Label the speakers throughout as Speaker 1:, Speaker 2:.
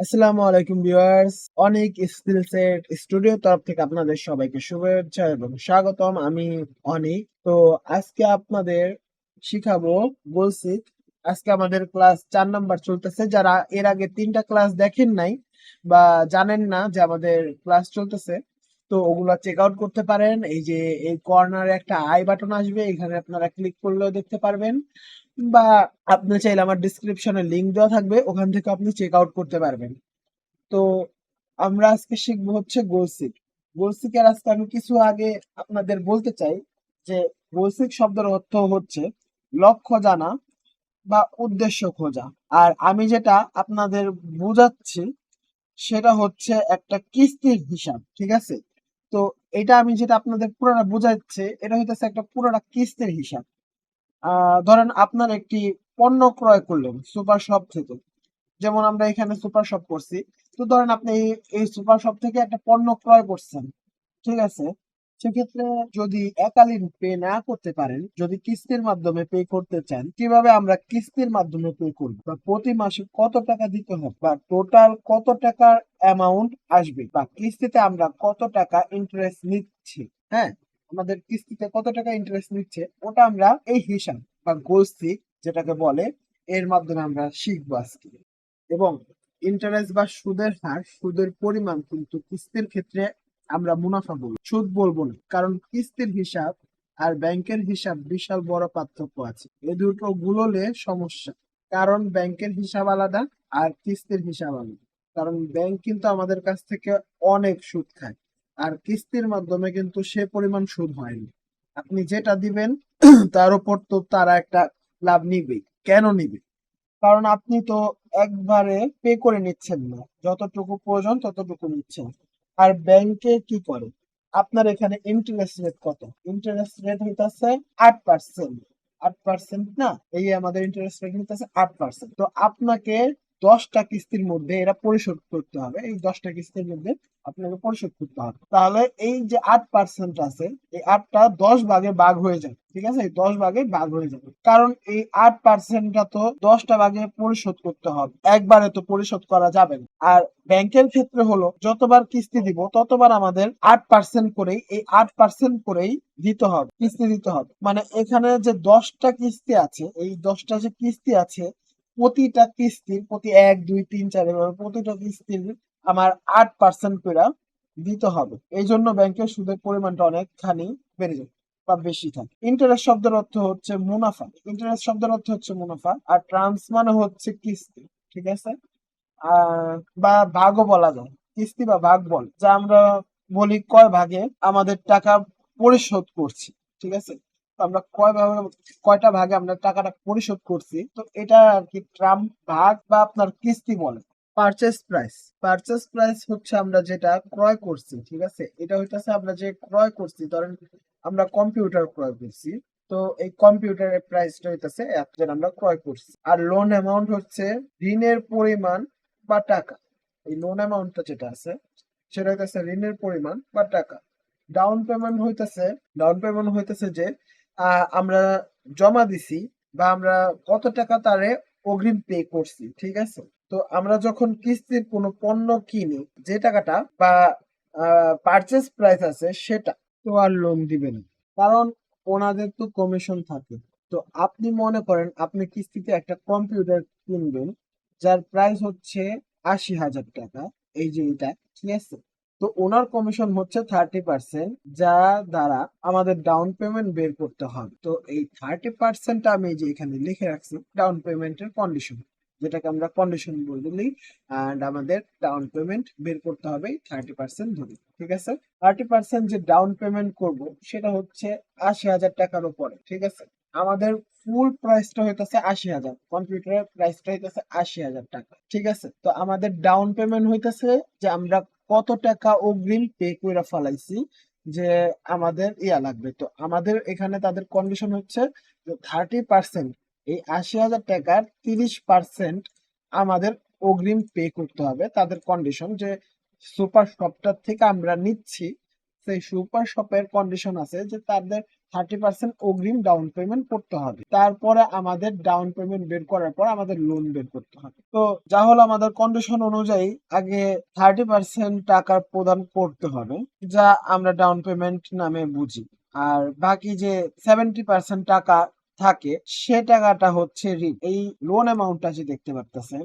Speaker 1: আসসালামু আলাইকুম ভিউয়ার্স, অনিক স্কিলসেট স্টুডিও তরফ থেকে আপনাদের সবাইকে শুভেচ্ছা এবং স্বাগতম। আমি অনিক। তো আজকে আপনাদের শিখাবো বেসিক। আজকে আমাদের ক্লাস 4 নাম্বার চলতেছে। যারা এর আগে 3টা ক্লাস দেখেন নাই বা জানেন না যে আমাদের ক্লাস চলতেছে, তো ওগুলা চেক আউট করতে পারেন। এই যে এই কর্নারে একটা আই বাটন আসবে, এখানে আপনারা ক্লিক করলেও দেখতে পারবেন, বা আপনি চাইলে আমার ডিসক্রিপশনে লিংক দেওয়া থাকবে, ওখান থেকে আপনি চেক আউট করতে পারবেন। তো আমরা আজকে শিখবো হচ্ছে গোলসিক। গোলসিকের আজকে আমি কিছু আগে আপনাদের বলতে চাই যে গোলসিক শব্দের অর্থ হচ্ছে লক্ষ্য জানা বা উদ্দেশ্য খোঁজা। আর আমি যেটা আপনাদের বোঝাচ্ছি সেটা হচ্ছে একটা কিস্তির হিসাব, ঠিক আছে? তো এটা আমি যেটা আপনাদের পুরোটা বোঝাচ্ছি, এটা হইতেছে একটা পুরোটা কিস্তির হিসাব। ধরেন আপনার একটি পণ্য ক্রয় করলেন সুপার শপ থেকে। যেমন আমরা এখানে সুপার শপ করছি। তো ধরেন আপনি এই সুপার শপ থেকে একটা পণ্য ক্রয় করছেন, ঠিক আছে? সেক্ষেত্রে যদি এককালীন পে না করতে পারেন, যদি কিস্তির মাধ্যমে পে করতে চান, কিভাবে আমরা কিস্তির মাধ্যমে পে করব, বা প্রতি মাসে কত টাকা দিতে হবে, বা টোটাল কত টাকার অ্যামাউন্ট আসবে, বা কিস্তিতে আমরা কত টাকা ইন্টারেস্ট নিচ্ছি, হ্যাঁ, আমাদের কিস্তিতে কত টাকা ইন্টারেস্ট নিচ্ছে, ওটা আমরা এই হিসাব বা গোলসিক যেটাকে বলে, এর মাধ্যমে আমরা শিখবো আজকে। এবং ইন্টারেস্ট বা সুদের হার, সুদের পরিমাণ কিন্তু কিস্তির ক্ষেত্রে আমরা মুনাফা বলবো, সুদ বলবো না, কারণ কিস্তির হিসাব আর ব্যাংকের হিসাব বিশাল বড় পার্থক্য আছে। এ দুটো গুলোলে সমস্যা, কারণ ব্যাংকের হিসাব আলাদা আর কিস্তির হিসাব আলাদা। কারণ ব্যাংক কিন্তু আমাদের কাছ থেকে অনেক সুদ খায়, আর কিস্তির মাধ্যমে কিন্তু সে পরিমাণ সুদ হয়নি। আপনি যেটা দিবেন তার উপর তো তারা একটা লাভ নিবে। কেন নিবে? কারণ আপনি তো একবারে পে করে নিচ্ছেন না, যতটুকু প্রয়োজন ততটুকু নিচ্ছেন। আর ব্যাংকে কি করে, আপনার এখানে ইন্টারেস্ট রেট কত? ইন্টারেস্ট রেট হইতাছে 8%। 8% না, এই আমাদের ইন্টারেস্ট রেট হইতাছে 8%। তো আপনাকে 10টা কিস্তির মধ্যে এরা পরিশোধ করতে হবে, এই 10টা কিস্তির মধ্যে আপনাকে পরিশোধ করতে হবে। তাহলে এই যে 8% আছে, এই 8টা 10 ভাগে ভাগ হয়ে যাবে, ঠিক আছে? এই 10 ভাগে ভাগ হয়ে যাবে, কারণ এই 8%টা তো 10টা ভাগে পরিশোধ করতে হবে, একবারে তো পরিশোধ করা যাবে না। আর ব্যাংকের ক্ষেত্রে হলো যতবার কিস্তি দিব ততবার আমাদের 8% করেই, এই 8% করেই দিতে হবে, কিস্তি দিতে হবে। মানে এখানে যে 10টা কিস্তি আছে, এই 10টা যে কিস্তি আছে, প্রতিটা কিস্তির প্রতি 1 2 3 4 এভাবে প্রতিটা কিস্তির আমার 8% করে দিতে হবে। এই জন্য ব্যাংকের সুদের পরিমাণটা অনেকখানি বেড়ে যায় বা বেশি থাকে। ইন্টারেস্ট শব্দের অর্থ হচ্ছে মুনাফা। ইন্টারেস্ট শব্দের অর্থ হচ্ছে মুনাফা, আর ট্রান্স মানে হচ্ছে কিস্তি, ঠিক আছে? বা ভাগও বলা যায়, কিস্তি বা ভাগ বল, যা আমরা বলি কয় ভাগে আমাদের টাকা পরিশোধ করছি, ঠিক আছে? তো আমরা কয়টা ভাগে আমরা টাকাটা পরিশোধ করছি, তো এটা আর কি ট্রাম ভাগ বা আপনার কিস্তি বলে। Purchase price. পারচেস প্রাইস হচ্ছে আমরা যেটা ক্রয় করছি, ঠিক আছে? এটা হইতাছে আমরা যে ক্রয় করছি, ধরেন আমরা কম্পিউটার ক্রয় করছি, তো এই কম্পিউটারের প্রাইসটা হইতাছে এত, যেটা আমরা ক্রয় করছি। আর লোন অ্যামাউন্ট হচ্ছে ঋণের পরিমাণ বা টাকা। এই লোন অ্যামাউন্টটা যেটা আছে সেটা হইতেছে ঋণের পরিমাণ বা টাকা। ডাউন পেমেন্ট হইতেছে, যে আমরা জমা দিছি বা আমরা কত টাকা তারে অগ্রিম পে করছি, ঠিক আছে? তো আমরা যখন কিস্তির কোনো পণ্য কিনি, যে টাকাটা বা পারচেস প্রাইস আছে সেটা তো আর লোন দিবে না, কারণ ওনাদের তো কমিশন থাকে। তো আপনি মনে করেন আপনি কিস্তিতে একটা কম্পিউটার কিনবেন, যার প্রাইস হচ্ছে 80,000 টাকা, এই যে এটা, ঠিক আছে? তো ওনার কমিশন হচ্ছে 30%, যা দ্বারা আমাদের ডাউন পেমেন্ট বের করতে হবে। তো এই 30% আমি এই যে এখানে লিখে রাখছি ডাউন পেমেন্টের কন্ডিশন, যেটাকে আমরা কন্ডিশন বলি। অ্যান্ড আমাদের ডাউন পেমেন্ট বের করতে হবে 30% ধরে, ঠিক আছে? 30% যে ডাউন পেমেন্ট করব সেটা হচ্ছে 80,000 টাকার উপরে, ঠিক আছে? আমাদের ফুল প্রাইসটা হইতেছে 80,000, কম্পিউটারের প্রাইসটা হইতেছে 80,000 টাকা, ঠিক আছে? তো আমাদের ডাউন পেমেন্ট হইতেছে যে আমরা কত টাকা অগ্রিম পে করে ফেলাইছি, যে আমাদের ইয়া লাগবে। তো আমাদের এখানে তাদের কন্ডিশন হচ্ছে যে 30%, এই 80,000 টাকার 30% আমাদের অগ্রিম পে করতে হবে। তাদের কন্ডিশন যে সুপার শপটার থেকে আমরা নিচ্ছি সেই সুপার শপের কন্ডিশন আছে যে তাদের 30% অগ্রিম ডাউন পেমেন্ট করতে হবে, তারপরে আমাদের ডাউন পেমেন্ট বের করার পর আমাদের লোন বের করতে হবে। তো যা হলো আমাদের কন্ডিশন অনুযায়ী আগে 30% টাকা প্রদান করতে হবে, যা আমরা ডাউন পেমেন্ট নামে বুঝি। আর বাকি যে 70% টাকা থাকে সে টাকাটা হচ্ছে ঋণ। এই লোন অ্যামাউন্টটা যে দেখতে পারতেছেন,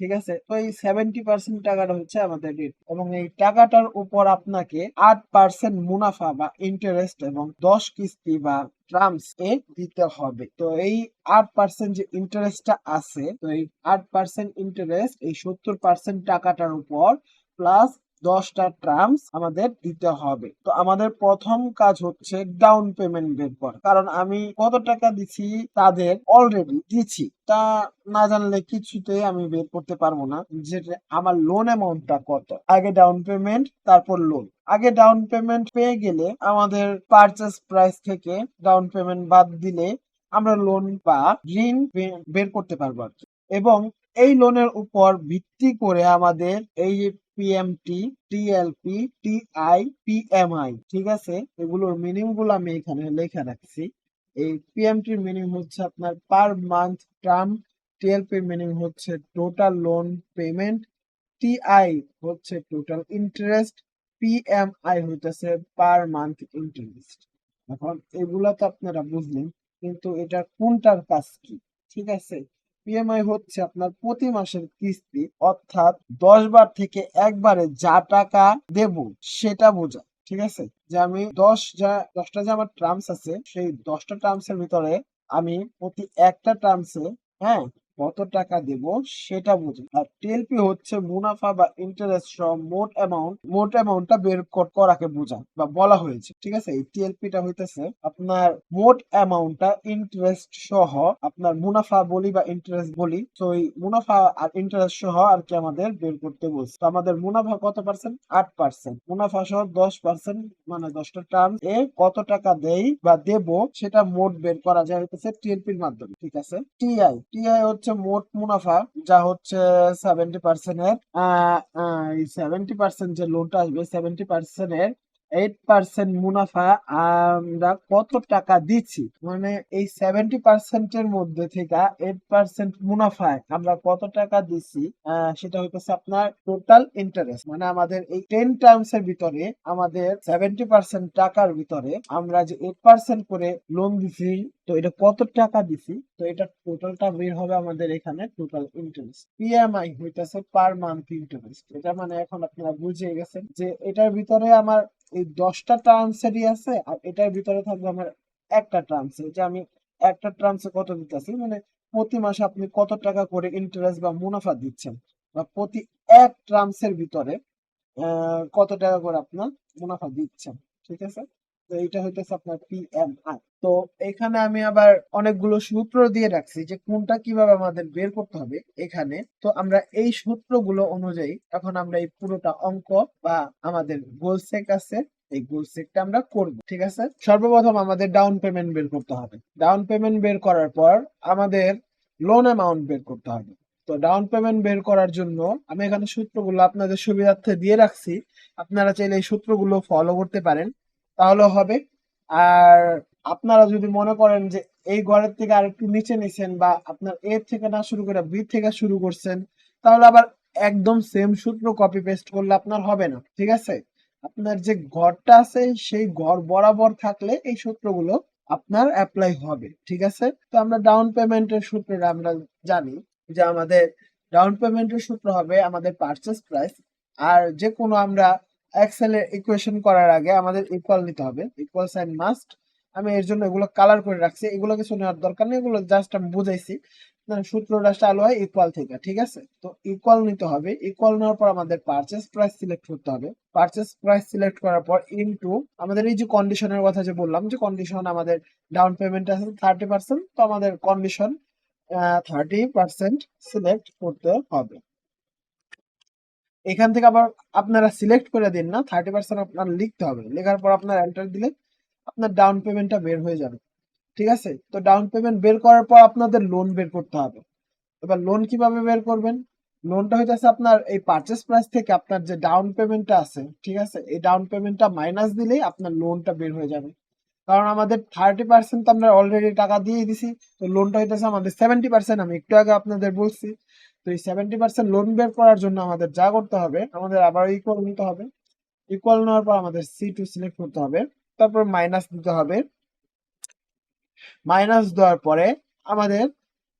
Speaker 1: ঠিক আছে, তো এই 70% টাকাটা হচ্ছে আমাদের ঋণ, এবং এই টাকাটার উপর আপনাকে 8% মুনাফা বা ইন্টারেস্ট এবং 10 কিস্তি বা ট্রামস এ দিতে হবে। তো এই 8% যে ইন্টারেস্টটা আছে, তো এই 8% ইন্টারেস্ট এই 70% টাকাটার উপর প্লাস 10টা ট্রামস আমাদের দিতে হবে। তো আমাদের প্রথম কাজ হচ্ছে ডাউন পেমেন্ট বের করা, কারণ আমি কত টাকা দিছি তাদের অলরেডি দিছি, তা না জানলে কিছুতেই আমি বের করতে পারবো না যে আমার লোন অ্যামাউন্টটা কত। আগে ডাউন পেমেন্ট, তারপর লোন। আগে ডাউন পেমেন্ট পেয়ে গেলে আমাদের পারচেস প্রাইস থেকে ডাউন পেমেন্ট বাদ দিলে আমরা লোন বা ঋণ বের করতে পারবো আর কি। এবং এই লোনের উপর ভিত্তি করে আমাদের এই যে পিএমটি, টিএলপি, টিআই, পিএমআই, ঠিক আছে, এগুলোর মিনিং গুলো আমি এখানে লেখা রাখছি। এই পিএমটির মিনিং হচ্ছে আপনার পার মান্থ টার্ম, টিএলপির মিনিং হচ্ছে টোটাল লোন পেমেন্ট, টিআই হচ্ছে টোটাল ইন্টারেস্ট, পিএমআই হইতেছে পার মান্থ ইন্টারেস্ট। এখন এগুলা তো আপনারা বুঝলেন, কিন্তু এটা কোনটার কাজ কি? ঠিক আছে, পিএমআই হচ্ছে আপনার প্রতি মাসের কিস্তি, অর্থাৎ 10 বার থেকে একবারে যা টাকা দেব সেটা বোঝা। ঠিক আছে, যে আমি 10টা যে আমার টার্মস আছে, সেই 10টা টার্মস এর ভিতরে আমি প্রতি একটা টার্মসে, হ্যাঁ, কত টাকা দেব সেটা বোঝে। আর টিএলপি হচ্ছে মুনাফা বা ইন্টারেস্ট সহ মোট অ্যামাউন্টটা বের করাকে বোঝায় বা বলা হয়েছে। ঠিক আছে, এই টিএলপিটা হইতেছে আপনার মোট অ্যামাউন্টটা ইন্টারেস্ট সহ, আপনার মুনাফা বলি বা ইন্টারেস্ট বলি, তো এই মুনাফা আর ইন্টারেস্ট সহ আর কি আমাদের বের করতে বলছে। তো আমাদের মুনাফা কত পার্সেন্ট? 8%। মুনাফা সহ 10%, মানে 10টা টার্ম এ কত টাকা দেই বা দেব সেটা মোট বের করা যায় হচ্ছে টিএলপির মাধ্যমে। ঠিক আছে, টিআই হচ্ছে মোট মুনাফা, যা হচ্ছে 70% এর, এই 70% যে লোনটা আসবে 70% এর 8% মুনাফা আমরা কত টাকা দিচ্ছি, মানে এই 70% এর মধ্যে থেকে 8% মুনাফায় আমরা কত টাকা দিচ্ছি, সেটা হইতেছে আপনার টোটাল ইন্টারেস্ট। মানে আমাদের এই 10 টার্মস এর ভিতরে আমাদের 70% টাকার ভিতরে আমরা যে 8% করে লোন দিছি, তো এটা কত টাকা দিছি, তো এটা টোটালটা বের হবে আমাদের এখানে টোটাল ইন্টারেস্ট। পিএমআই হইতেছে পার মান্থ ইন্টারেস্ট। এটা মানে এখন আপনারা বুঝে গেছেন যে এটার ভিতরে আমার এই 10টা টার্মসেরই আছে, আর এটার ভিতরে থাকবে আমার একটা টার্মসে, যে আমি একটা টার্মসে কত দিতেছি, মানে প্রতি মাসে আপনি কত টাকা করে ইন্টারেস্ট বা মুনাফা দিচ্ছেন, বা প্রতি এক টার্মসের ভিতরে কত টাকা করে আপনার মুনাফা দিচ্ছেন। ঠিক আছে, তো এইটা হইতেছে আপনার পিএমআই। তো এখানে আমি আবার অনেকগুলো সূত্র দিয়ে রাখছি যে কোনটা কিভাবে আমাদের বের করতে হবে এখানে। তো আমরা এই সূত্রগুলো অনুযায়ী এখন আমরা এই পুরোটা অঙ্ক বা আমাদের গোল সেক আছে, এই গোল সেকটা আমরা করব। ঠিক আছে, সর্বপ্রথম আমাদের ডাউন পেমেন্ট বের করতে হবে। ডাউন পেমেন্ট বের করার পর আমাদের লোন অ্যামাউন্ট বের করতে হবে। তো ডাউন পেমেন্ট বের করার জন্য আমি এখানে সূত্রগুলো আপনাদের সুবিধার্থে দিয়ে রাখছি, আপনারা চাইলে এই সূত্রগুলো ফলো করতে পারেন, তাহলে হবে। আর আপনারা যদি মনে করেন যে এই ঘরের থেকে আরেকটু নিচে নিছেন, বা আপনার এ থেকে না শুরু করে বি থেকে শুরু করছেন, তাহলে আবার একদম সেম সূত্র কপি পেস্ট করলে আপনার হবে না। ঠিক আছে, আপনার যে ঘরটা আছে সেই ঘর বরাবর থাকলে এই সূত্রগুলো আপনার অ্যাপ্লাই হবে। ঠিক আছে, তো আমরা ডাউন পেমেন্টের সূত্রটা আমরা জানি যে আমাদের ডাউন পেমেন্টের সূত্র হবে আমাদের পারচেস প্রাইস। আর যে কোনো আমরা এক্সেলের ইকুয়েশন করার আগে আমাদের ইকুয়াল নিতে হবে, ইকুয়াল সাইন মাস্ট। আমি এর জন্য এগুলো কালার করে রাখছি, এগুলো কিছু নেওয়ার দরকার নেই, এগুলো জাস্ট আমি বুঝাইছি। সূত্রটা চালু হয় ইকুয়াল থেকে। ঠিক আছে, তো ইকুয়াল নিতে হবে। ইকুয়াল নেওয়ার পর আমাদের পারচেস প্রাইস সিলেক্ট করতে হবে। পারচেস প্রাইস সিলেক্ট করার পর ইনটু আমাদের এই যে কন্ডিশনের কথা যে বললাম, যে কন্ডিশন আমাদের ডাউন পেমেন্ট আছে 30%, তো আমাদের কন্ডিশন 30% সিলেক্ট করতে হবে। এখান থেকে আবার আপনারা সিলেক্ট করে দিন না, 30% আপনার লিখতে হবে। লেখার পর আপনার এন্টার দিলে আপনার ডাউন পেমেন্টটা বের হয়ে যাবে। ঠিক আছে, তো ডাউন পেমেন্ট বের করার পর আপনাদের লোন বের করতে হবে। এবার লোন কিভাবে বের করবেন? লোনটা হইতেছে আপনার এই পারচেস প্রাইস থেকে আপনার যে ডাউন পেমেন্টটা আছে, ঠিক আছে, এই ডাউন পেমেন্টটা মাইনাস দিলেই আপনার লোনটা বের হয়ে যাবে। কারণ আমাদের 30% তো আমরা অলরেডি টাকা দিয়ে দিছি, তো লোনটা হইতেছে আমাদের 70%। আমি একটু আগে আপনাদের বলছি। তো এই 70% লোন বের করার জন্য আমাদের যা করতে হবে, আমাদের আবার ইকুয়াল নিতে হবে। ইকুয়াল নেওয়ার পর আমাদের C2 সিলেক্ট করতে হবে, তারপর মাইনাস দিতে হবে। মাইনাস দেওয়ার পরে আমাদের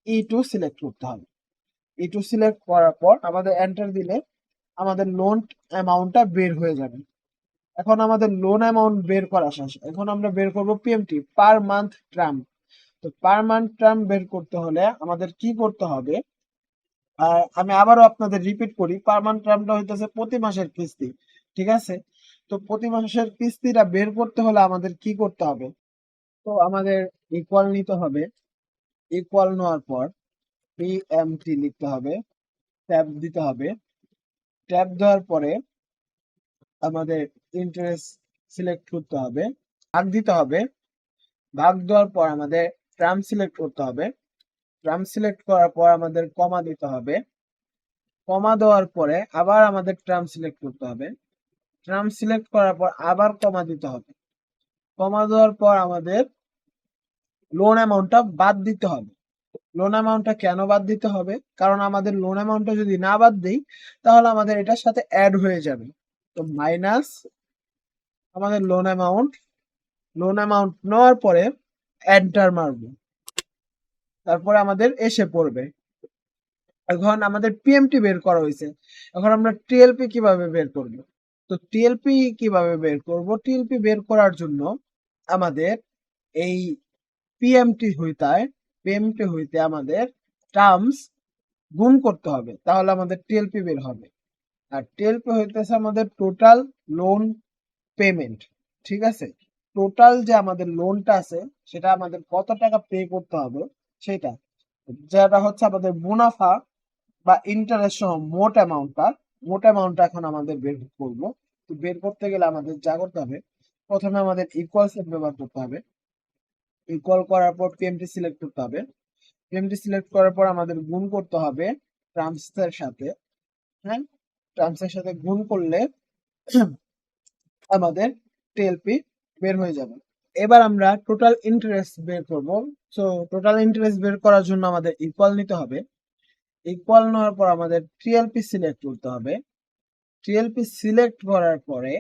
Speaker 1: E2 সিলেক্ট করতে হবে। E2 সিলেক্ট করার পর আমাদের এন্টার দিলে আমাদের লোন অ্যামাউন্টটা বের হয়ে যাবে। এখন আমাদের লোন অ্যামাউন্ট বের করা শেষ। এখন আমরা বের করব PMT, পার মান্থ টার্ম। তো পার মান্থ টার্ম বের করতে হলে আমাদের কি করতে হবে? আর আমি আবারও আপনাদের রিপিট করি, পার মান্থ টার্মটা হইতেছে প্রতি মাসের কিস্তি, ঠিক আছে? তো প্রতি মাসের কিস্তিটা বের করতে হলে আমাদের কি করতে হবে? তো আমাদের ইকুয়াল নিতে হবে। ইকুয়াল নেওয়ার পর PMT লিখতে হবে, ট্যাব দিতে হবে। ট্যাব দেওয়ার পরে আমাদের ইন্টারেস্ট সিলেক্ট করতে হবে, ভাগ দিতে হবে। ভাগ দেওয়ার পর আমাদের টার্ম সিলেক্ট করতে হবে। টার্ম সিলেক্ট করার পর আমাদের কমা দিতে হবে। কমা দেওয়ার পরে আবার আমাদের টার্ম সিলেক্ট করতে হবে। টার্ম সিলেক্ট করার পর আবার কমা দিতে হবে। কমা দেওয়ার পর আমাদের লোন অ্যামাউন্টটা বাদ দিতে হবে। লোন অ্যামাউন্টটা কেন বাদ দিতে হবে? কারণ আমাদের লোন অ্যামাউন্টটা যদি না বাদ দিই, তাহলে আমাদের এটার সাথে অ্যাড হয়ে যাবে। তো মাইনাস আমাদের লোন অ্যামাউন্ট নেওয়ার পরে এন্টার মারবো, তারপরে আমাদের এসে পড়বে। এখন আমাদের PMT বের করা হয়েছে, এখন আমরা TLP কিভাবে বের করব? তো TLP কিভাবে বের করব? TLP বের করার জন্য আমাদের এই PMT হইতে আমাদের টার্মস গুণ করতে হবে, তাহলে আমাদের TLP বের হবে। আর TLP হইতেছে আমাদের টোটাল লোন পেমেন্ট, ঠিক আছে? টোটাল যে আমাদের লোনটা আছে সেটা আমাদের কত টাকা পে করতে হবে সেটা, যেটা হচ্ছে আমাদের মুনাফা বা ইন্টারেস্ট সহ মোট অ্যামাউন্টটা এখন আমাদের বের করব। তো বের করতে গেলে আমাদের যা করতে হবে, প্রথমে আমাদের ইকুয়াল সাইন ব্যবহার করতে হবে। ইকুয়াল করার পর PMT সিলেক্ট করতে হবে। PMT সিলেক্ট করার পর আমাদের গুণ করতে হবে টার্মসের সাথে। হ্যাঁ, টার্মসের সাথে গুণ করলে আমাদের TLP বের হয়ে যাবে। এবার আমরা টোটাল ইন্টারেস্ট বের করব। সো টোটাল ইন্টারেস্ট বের করার জন্য আমাদের ইকুয়াল নিতে হবে। ইকুয়াল নেওয়ার পর আমাদের TLP সিলেক্ট করতে হবে। TLP সিলেক্ট করার পরে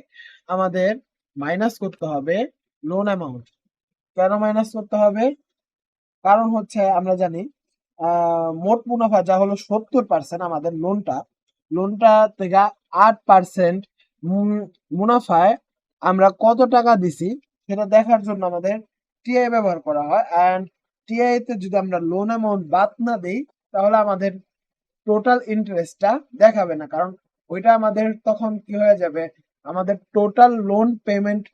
Speaker 1: আমাদের মাইনাস করতে হবে লোন অ্যামাউন্ট। কেন মাইনাস করতে হবে? কারণ হচ্ছে আমরা জানি মোট মুনাফা যা হলো 70%, আমাদের লোনটা থেকে 8% মুনাফায় আমরা কত টাকা দিছি সেটা দেখার জন্য আমাদের টিআই ব্যবহার করা হয়। অ্যান্ড টিআই তে যদি আমরা লোন অ্যামাউন্ট বাদ না দিই, তাহলে আমাদের টোটাল ইন্টারেস্টটা দেখাবে না, কারণ ওইটা আমাদের তখন কি হয়ে যাবে, আমাদের টোটাল লোন পেমেন্ট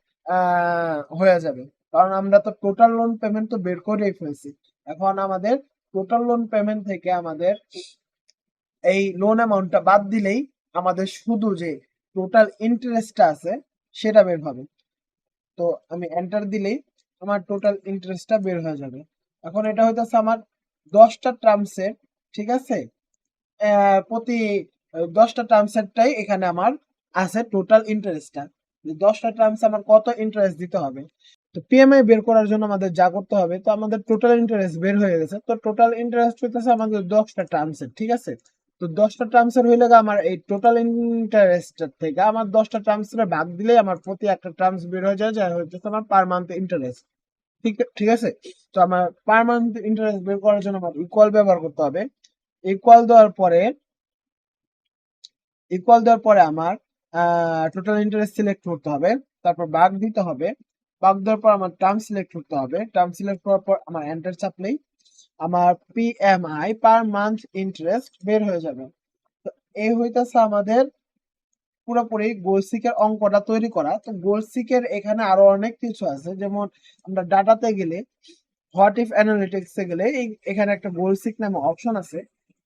Speaker 1: হয়ে যাবে। কারণ আমরা তো টোটাল লোন পেমেন্ট তো বের করেই ফেলছি। এখন আমাদের টোটাল লোন পেমেন্ট থেকে আমাদের এই লোন অ্যামাউন্টটা বাদ দিলেই আমাদের শুধু যে টোটাল ইন্টারেস্টটা আছে সেটা বের হবে। তো আমি এন্টার দিলেই আমার টোটাল ইন্টারেস্টটা বের হয়ে যাবে। এখন এটা হইতেছে আমার 10টা টার্মসের, ঠিক আছে? প্রতি 10টা টার্মসেরটাই এখানে আমার আছে টোটাল ইন্টারেস্টটা। 10টা টার্মস আমার কত ইন্টারেস্ট দিতে হবে। তো PMI বের করার জন্য আমাদের যা করতে হবে, তো আমাদের টোটাল ইন্টারেস্ট বের হয়ে গেছে। তো টোটাল ইন্টারেস্ট হইতেছে আমাদের 10টা টার্মসের, ঠিক আছে? তো 10টা টার্মসের হইলে আমার এই টোটাল ইন্টারেস্ট থেকে আমার 10টা টার্মসের ভাগ দিলেই আমার প্রতি একটা টার্মস বের হয়ে যায়, যা হইতেছে আমার পার মান্থ ইন্টারেস্ট। ঠিক ঠিক আছে? তো আমার পার মান্থ ইন্টারেস্ট বের করার জন্য আমার ইকুয়াল ব্যবহার করতে হবে। ইকুয়াল দেওয়ার পরে আমার টোটাল ইন্টারেস্ট সিলেক্ট করতে হবে, তারপর ভাগ দিতে হবে। ভাগ দেওয়ার পর আমার টার্ম সিলেক্ট করতে হবে। টার্ম সিলেক্ট করার পর আমার এন্টার চাপলেই আমার PMI পার মান্থ ইন্টারেস্ট বের হয়ে যাবে। তো এই হইতাছে আমাদের পুরোপুরি গোলসিকের অঙ্কটা তৈরি করা। তো গোলসিকের এখানে আরো অনেক কিছু আছে, যেমন আমরা ডাটাতে গেলে, হোয়াট ইফ অ্যানালিটিক্সে গেলে এখানে একটা গোলসিক নামে অপশন আছে।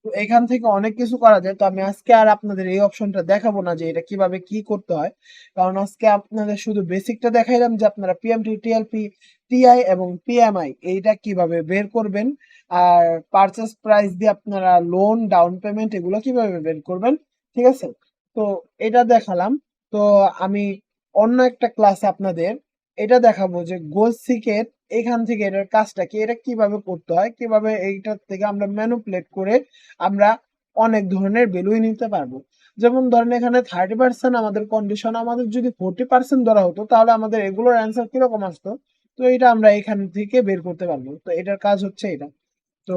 Speaker 1: তো এখান থেকে অনেক কিছু করা যায়। তো আমি আজকে আর আপনাদের এই অপশনটা দেখাবো না যে এটা কিভাবে কি করতে হয়। কারণ আজকে আপনাদের শুধু বেসিকটা দেখাইলাম যে আপনারা পিএমটি, টিএলপি, টিআই এবং পিএমআই এইটা কিভাবে বের করবেন। আর পারচেজ প্রাইস দিয়ে আপনারা লোন, ডাউন পেমেন্ট এগুলো কিভাবে বের করবেন। ঠিক আছে? তো এটা দেখালাম। তো আমি অন্য একটা ক্লাসে আপনাদের এটা দেখাবো যে গোল সিকের এখান থেকে এটার কাজটা কি, এটা কিভাবে করতে হয়, কিভাবে এইটার থেকে আমরা ম্যানিপুলেট করে আমরা অনেক ধরনের ভ্যালুই নিতে পারবো। যেমন ধরেন এখানে 30% আমাদের কন্ডিশন, আমাদের যদি 40% ধরা হতো তাহলে আমাদের এগুলোর অ্যান্সার কিরকম আসতো। তো এটা আমরা এখান থেকে বের করতে পারবো। তো এটার কাজ হচ্ছে এটা। তো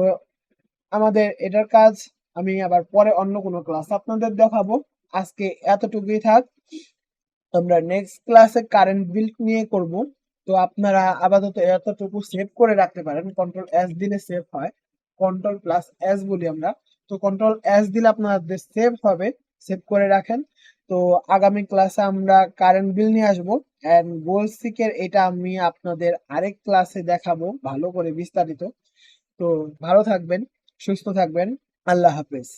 Speaker 1: আমাদের এটার কাজ আমি আবার পরে অন্য কোনো ক্লাস আপনাদের দেখাবো। আজকে এতটুকুই থাক। আমরা নেক্সট ক্লাসে কারেন্ট বিল নিয়ে করব। তো আপনারা আপাতত এতটুকু সেভ করে রাখতে পারেন, কন্ট্রোল এস দিলে সেভ হয়, কন্ট্রোল প্লাস এস বলি আমরা। তো কন্ট্রোল এস দিলে আপনাদের সেভ হবে, সেভ করে রাখেন। তো আগামী ক্লাসে আমরা কারেন্ট বিল নিয়ে আসবো এন্ড গোল সিকের এটা আমি আপনাদের আরেক ক্লাসে দেখাবো ভালো করে বিস্তারিত। তো ভালো থাকবেন, সুস্থ থাকবেন, আল্লাহ হাফেজ।